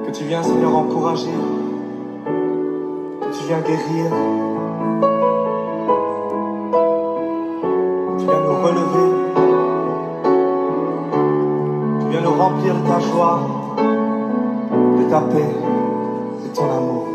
Que tu viens, Seigneur, encourager. Que tu viens guérir. Tu viens nous relever. Tu viens nous remplir de ta joie, de ta paix, de ton amour.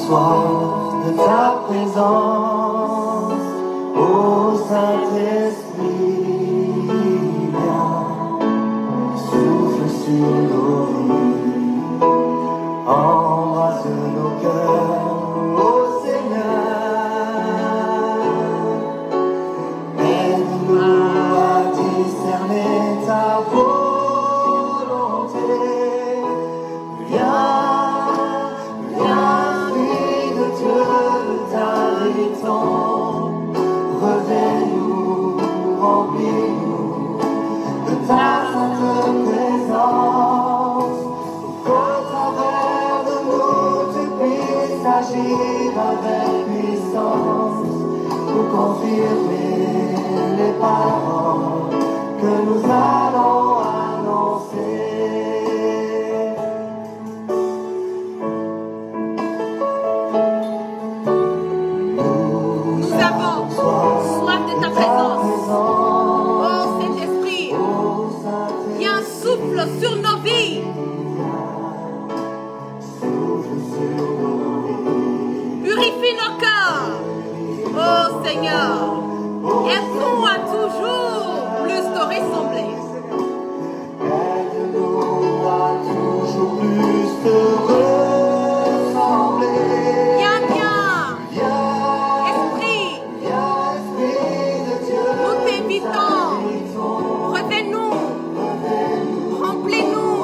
Soif de ta présence, ô Saint-Esprit, viens, souffle sur nos vies, embrasse nos cœurs, ô Seigneur, aide-nous à discerner ta volonté, viens. Reviens-nous, remplis-nous de ta sainte présence, qu'au travers de nous tu puisses agir avec puissance pour confirmer les paroles que nous allons annoncer. Sur nos vies. Purifie nos cœurs. Oh Seigneur, aide-nous à toujours plus te ressembler. Aide-nous à toujours plus te ressembler. Viens, Esprit. Esprit de Dieu. Nous t'invitons. Reviens-nous. Remplis-nous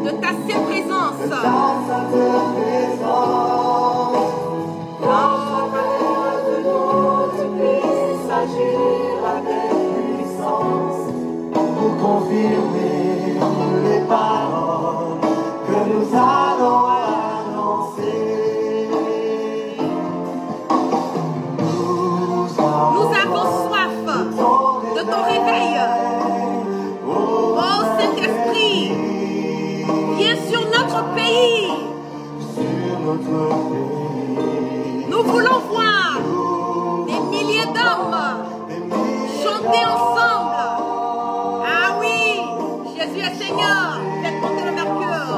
de ta sainte présence. Dans chacun de nous, tu puisses agir avec puissance pour confirmer les paroles que nous allons annoncer. Nous avons soif de ton réveil. Oh Saint-Esprit, viens sur notre pays. Nous voulons voir des milliers d'hommes chanter ensemble. Ah oui, Jésus est Seigneur. Faites monter le mercure.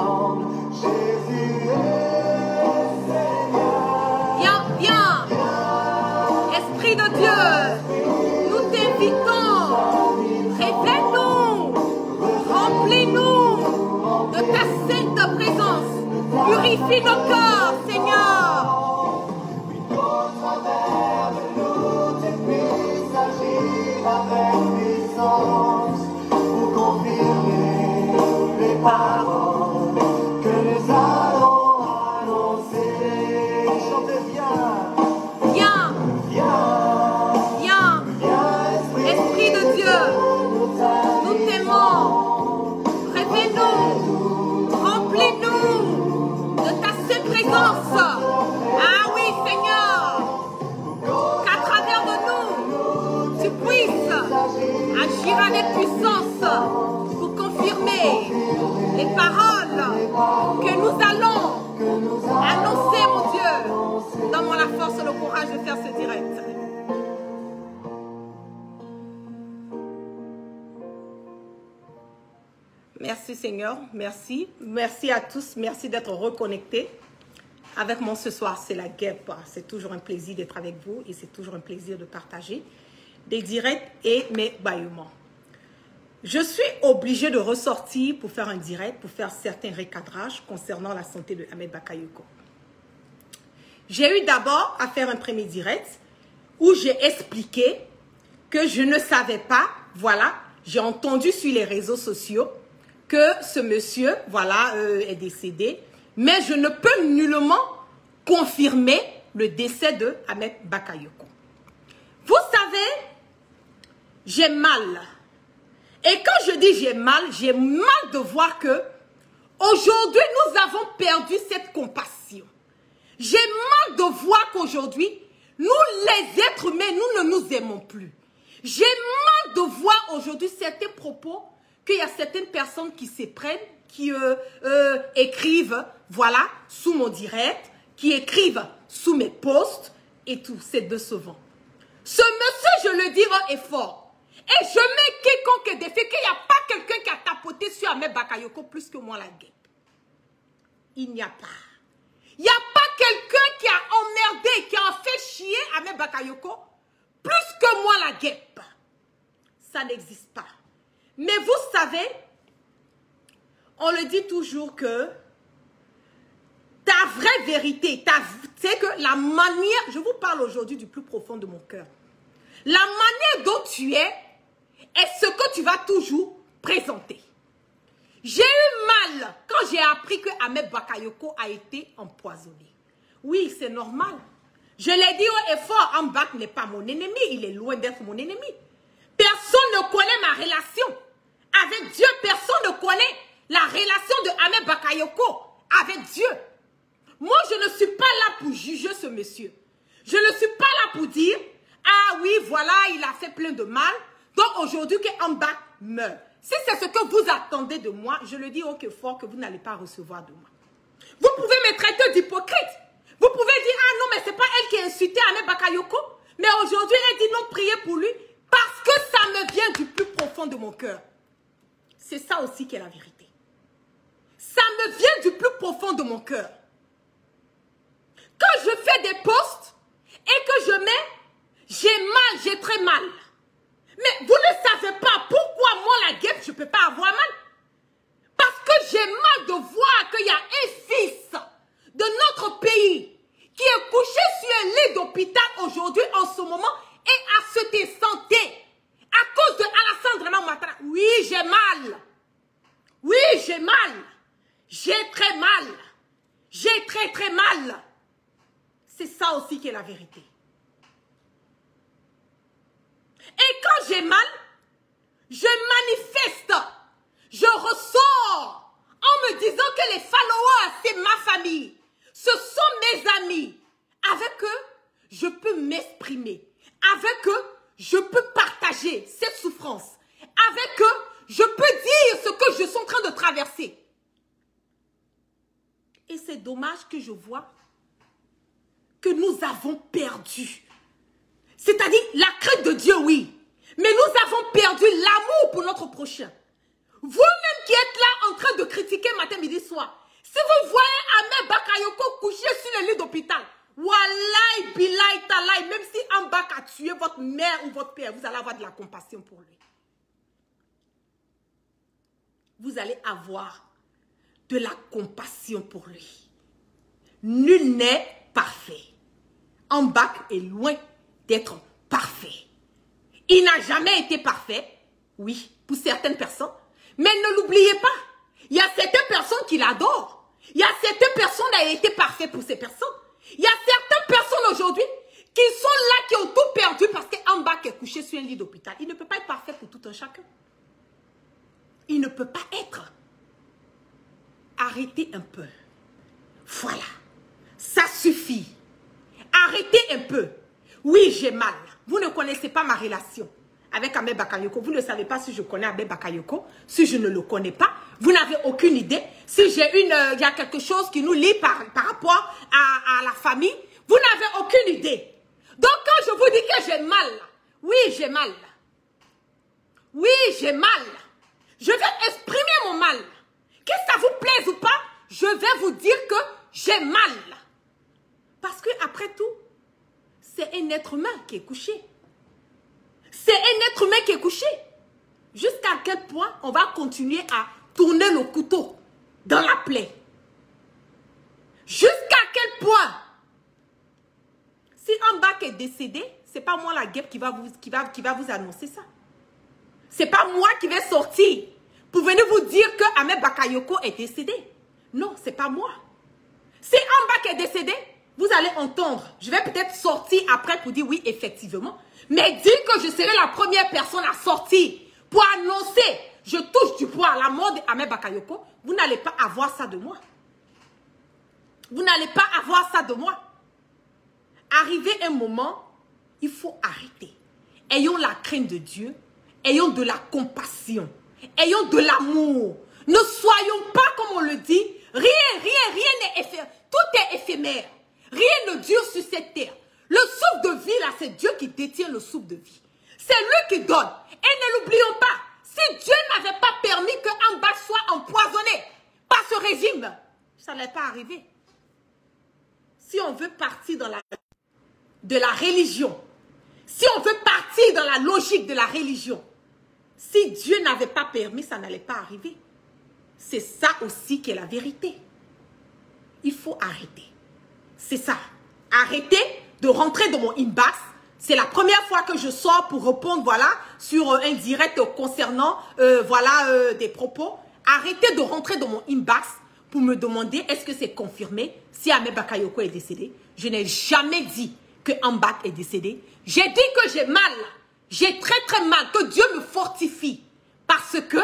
Viens, viens, Esprit de Dieu, nous t'invitons. Révèle-nous, remplis-nous de ta sainte présence. Purifie nos cœurs, Seigneur. Avec puissance pour confirmer les paroles que nous allons annoncer. Chantez, viens, Viens, viens, viens, Esprit de Dieu, nous t'aimons. Révèle-nous, remplis-nous de ta sainte présence. Ah oui, Seigneur, qu'à travers de nous, tu puisses agir avec puissance pour confirmer les paroles que nous allons annoncer, mon Dieu. Donne-moi la force et le courage de faire ce direct. Merci Seigneur, merci. Merci à tous, merci d'être reconnectés avec moi ce soir. C'est la guêpe. C'est toujours un plaisir d'être avec vous et c'est toujours un plaisir de partager des directs et mes bâillements. Je suis obligée de ressortir pour faire un direct, pour faire certains recadrages concernant la santé de Ahmed Bakayoko. J'ai eu d'abord à faire un premier direct où j'ai expliqué que je ne savais pas, voilà, j'ai entendu sur les réseaux sociaux que ce monsieur, voilà, est décédé, mais je ne peux nullement confirmer le décès de Ahmed Bakayoko. Vous savez, j'ai mal. Et quand je dis j'ai mal de voir que aujourd'hui nous avons perdu cette compassion. J'ai mal de voir qu'aujourd'hui, nous les êtres humains, nous ne nous aimons plus. J'ai mal de voir aujourd'hui certains propos, qu'il y a certaines personnes qui se prennent, qui écrivent, voilà, sous mon direct, qui écrivent sous mes posts et tout. C'est décevant. Ce monsieur, je le dirai, est fort. Et je mets quiconque défait qu'il n'y a pas quelqu'un qui a tapoté sur Ahmed Bakayoko plus que moi la guêpe. Il n'y a pas. Il n'y a pas quelqu'un qui a emmerdé, qui a fait chier Ahmed Bakayoko plus que moi la guêpe. Ça n'existe pas. Mais vous savez, on le dit toujours que ta vraie vérité, c'est que la manière, je vous parle aujourd'hui du plus profond de mon cœur. La manière dont tu es ce que tu vas toujours présenter. J'ai eu mal quand j'ai appris que Ahmed Bakayoko a été empoisonné. Oui, c'est normal. Je l'ai dit haut et fort, Ambak n'est pas mon ennemi, il est loin d'être mon ennemi. Personne ne connaît ma relation avec Dieu, personne ne connaît la relation de Ahmed Bakayoko avec Dieu. Moi, je ne suis pas là pour juger ce monsieur. Je ne suis pas là pour dire, ah oui, voilà, il a fait plein de mal, donc aujourd'hui que Ambak meurt. Si c'est ce que vous attendez de moi, je le dis haut et fort que vous n'allez pas recevoir de moi. Vous pouvez me traiter d'hypocrite. Vous pouvez dire, ah non, mais c'est pas elle qui a insulté Ahmed Bakayoko. Mais aujourd'hui, elle dit non, priez pour lui. Parce que ça me vient du plus profond de mon cœur. C'est ça aussi qui est la vérité. Ça me vient du plus profond de mon cœur. Quand je fais des posts et que je mets, j'ai mal, j'ai très mal. Mais vous ne savez pas pourquoi moi, la guêpe, je ne peux pas avoir mal. Parce que j'ai mal de voir qu'il y a un fils de notre pays qui est couché sur un lit d'hôpital aujourd'hui en ce moment et à cette santé à cause de Alassane Draman Ouattara. Oui, j'ai mal. Oui, j'ai mal. J'ai très mal. J'ai très très mal. C'est ça aussi qui est la vérité. Et quand j'ai mal, je manifeste. Je ressors en me disant que les followers, c'est ma famille. Ce sont mes amis. Avec eux, je peux m'exprimer. Avec eux, je peux partager cette souffrance. Avec eux, je peux dire ce que je suis en train de traverser. Et c'est dommage que je vois que nous avons perdu. C'est-à-dire la crainte de Dieu, oui. Mais nous avons perdu l'amour pour notre prochain. Vous-même qui êtes là en train de critiquer matin, midi, soir. Si vous voyez Ahmed Bakayoko couché sur le lit d'hôpital, wallahi, billahi, talahi, même si Ambak a tué votre mère ou votre père, vous allez avoir de la compassion pour lui. Vous allez avoir de la compassion pour lui. Nul n'est parfait. Ambak est loin d'être parfait. Il n'a jamais été parfait, oui, pour certaines personnes, mais ne l'oubliez pas, il y a certaines personnes qui l'adorent. Il y a certaines personnes qui ont été parfaites pour ces personnes. Il y a certaines personnes aujourd'hui qui sont là, qui ont tout perdu parce qu'Ambak est couché sur un lit d'hôpital. Il ne peut pas être parfait pour tout un chacun. Il ne peut pas être. Arrêtez un peu. Voilà. Ça suffit. Arrêtez un peu. Oui, j'ai mal. Vous ne connaissez pas ma relation avec Ahmed Bakayoko. Vous ne savez pas si je connais Ahmed Bakayoko. Si je ne le connais pas, vous n'avez aucune idée. Si j'ai il y a quelque chose qui nous lie par rapport à la famille, vous n'avez aucune idée. Donc quand je vous dis que j'ai mal, oui, j'ai mal. Oui, j'ai mal. Je vais exprimer mon mal. Que ça vous plaise ou pas, je vais vous dire que j'ai mal. Parce que après tout, c'est un être humain qui est couché. C'est un être humain qui est couché. Jusqu'à quel point on va continuer à tourner le couteau dans la plaie. Jusqu'à quel point. Si Ambak est décédé, c'est pas moi la guêpe qui va vous annoncer ça. C'est pas moi qui vais sortir pour venir vous dire que Ahmed Bakayoko est décédé. Non, c'est pas moi. Si Ambak est décédé, vous allez entendre. Je vais peut-être sortir après pour dire oui, effectivement. Mais dire que je serai la première personne à sortir pour annoncer, je touche du poing à la mort d'Ahmed Bakayoko, vous n'allez pas avoir ça de moi. Vous n'allez pas avoir ça de moi. Arrivé un moment, il faut arrêter. Ayons la crainte de Dieu, ayons de la compassion, ayons de l'amour. Ne soyons pas, comme on le dit, rien n'est éphémère. Tout est éphémère. Rien ne dure sur cette terre. Le souffle de vie, là, c'est Dieu qui détient le souffle de vie. C'est lui qui donne. Et ne l'oublions pas, si Dieu n'avait pas permis que Amba soit empoisonné par ce régime, ça n'allait pas arriver. Si on veut partir dans de la religion, si on veut partir dans la logique de la religion, si Dieu n'avait pas permis, ça n'allait pas arriver. C'est ça aussi qui est la vérité. Il faut arrêter. C'est ça. Arrêtez de rentrer dans mon inbox. C'est la première fois que je sors pour répondre, voilà, sur un direct concernant, des propos. Arrêtez de rentrer dans mon inbox pour me demander est-ce que c'est confirmé si Ahmed Bakayoko est décédé. Je n'ai jamais dit que Ambak est décédé. J'ai dit que j'ai mal. J'ai très mal. Que Dieu me fortifie. Parce que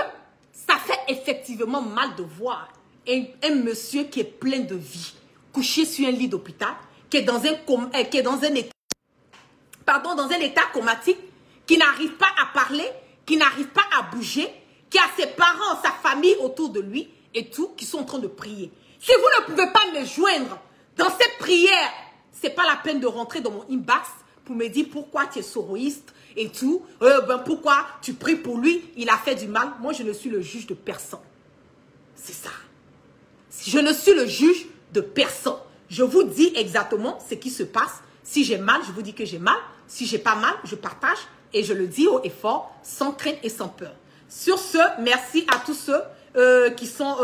ça fait effectivement mal de voir un monsieur qui est plein de vie, couché sur un lit d'hôpital, qui est dans un état comatique, qui n'arrive pas à parler, qui n'arrive pas à bouger, qui a ses parents, sa famille autour de lui et tout, qui sont en train de prier. Si vous ne pouvez pas me joindre dans cette prière, c'est pas la peine de rentrer dans mon inbox pour me dire pourquoi tu es soroïste et tout, pourquoi tu pries pour lui, il a fait du mal. Moi, je ne suis le juge de personne. C'est ça. Je ne suis le juge de personne. Je vous dis exactement ce qui se passe. Si j'ai mal, je vous dis que j'ai mal. Si j'ai pas mal, je partage et je le dis haut et fort, sans crainte et sans peur. Sur ce, merci à tous ceux qui sont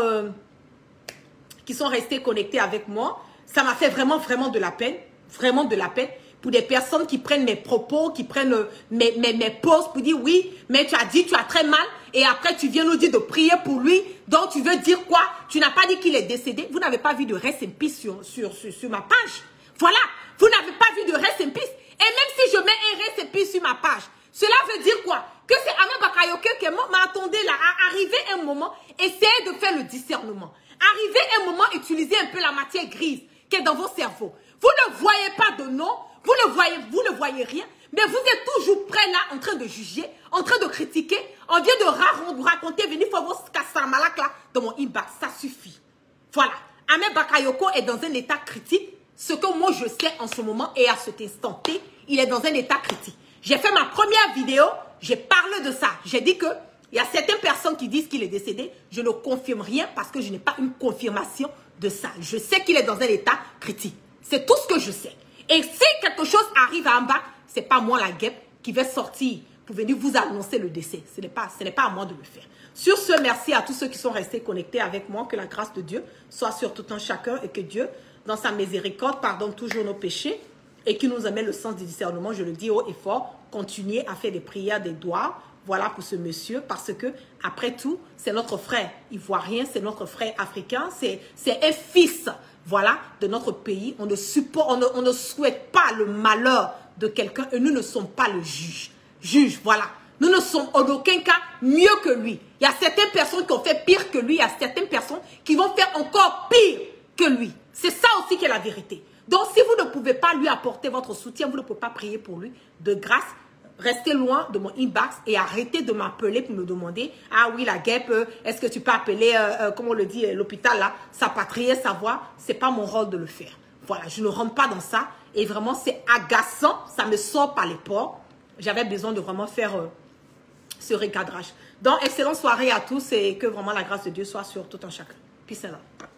restés connectés avec moi. Ça m'a fait vraiment de la peine. Vraiment de la peine. Pour des personnes qui prennent mes propos, qui prennent mes posts pour dire oui, mais tu as dit, tu as très mal. Et après, tu viens nous dire de prier pour lui. Donc, tu veux dire quoi? Tu n'as pas dit qu'il est décédé. Vous n'avez pas vu de rest in peace sur ma page. Voilà. Vous n'avez pas vu de rest in peace. Et même si je mets un rest in peace sur ma page, cela veut dire quoi? Que c'est Ahmed Bakayoko qui est mort. Mais attendez là, arrivé un moment, essayez de faire le discernement. Arrivé un moment, utilisez un peu la matière grise qui est dans vos cerveaux. Vous ne voyez pas de nom, vous ne voyez rien, mais vous êtes toujours prêt là, en train de juger, en train de critiquer. On vient de raconter, venir faire vos kassamalak là dans mon inbox. Ça suffit. Voilà. Ahmed Bakayoko est dans un état critique. Ce que moi je sais en ce moment et à cet instant T, il est dans un état critique. J'ai fait ma première vidéo, j'ai parlé de ça. J'ai dit que il y a certaines personnes qui disent qu'il est décédé. Je ne confirme rien parce que je n'ai pas une confirmation de ça. Je sais qu'il est dans un état critique. C'est tout ce que je sais. Et si quelque chose arrive à Ambak, ce n'est pas moi la guêpe qui vais sortir pour venir vous annoncer le décès. Ce n'est pas à moi de le faire. Sur ce, merci à tous ceux qui sont restés connectés avec moi. Que la grâce de Dieu soit sur tout un chacun et que Dieu, dans sa miséricorde, pardonne toujours nos péchés et qu'il nous amène le sens du discernement. Je le dis haut et fort, continuez à faire des prières, des doigts. Voilà pour ce monsieur, parce que, après tout, c'est notre frère ivoirien, c'est notre frère africain, c'est un fils, voilà, de notre pays. On ne souhaite pas le malheur de quelqu'un et nous ne sommes pas le juge. Juge, voilà. Nous ne sommes en aucun cas mieux que lui. Il y a certaines personnes qui ont fait pire que lui, il y a certaines personnes qui vont faire encore pire que lui. C'est ça aussi qui est la vérité. Donc, si vous ne pouvez pas lui apporter votre soutien, vous ne pouvez pas prier pour lui, de grâce, restez loin de mon inbox et arrêtez de m'appeler pour me demander « Ah oui, la guêpe, est-ce que tu peux appeler, comme on le dit, l'hôpital là, sa patrie, sa voix ?» C'est pas mon rôle de le faire. Voilà, je ne rentre pas dans ça. Et vraiment, c'est agaçant. Ça me sort par les pores. J'avais besoin de vraiment faire ce recadrage. Donc, excellente soirée à tous et que vraiment la grâce de Dieu soit sur tout un chacun. Peace and love.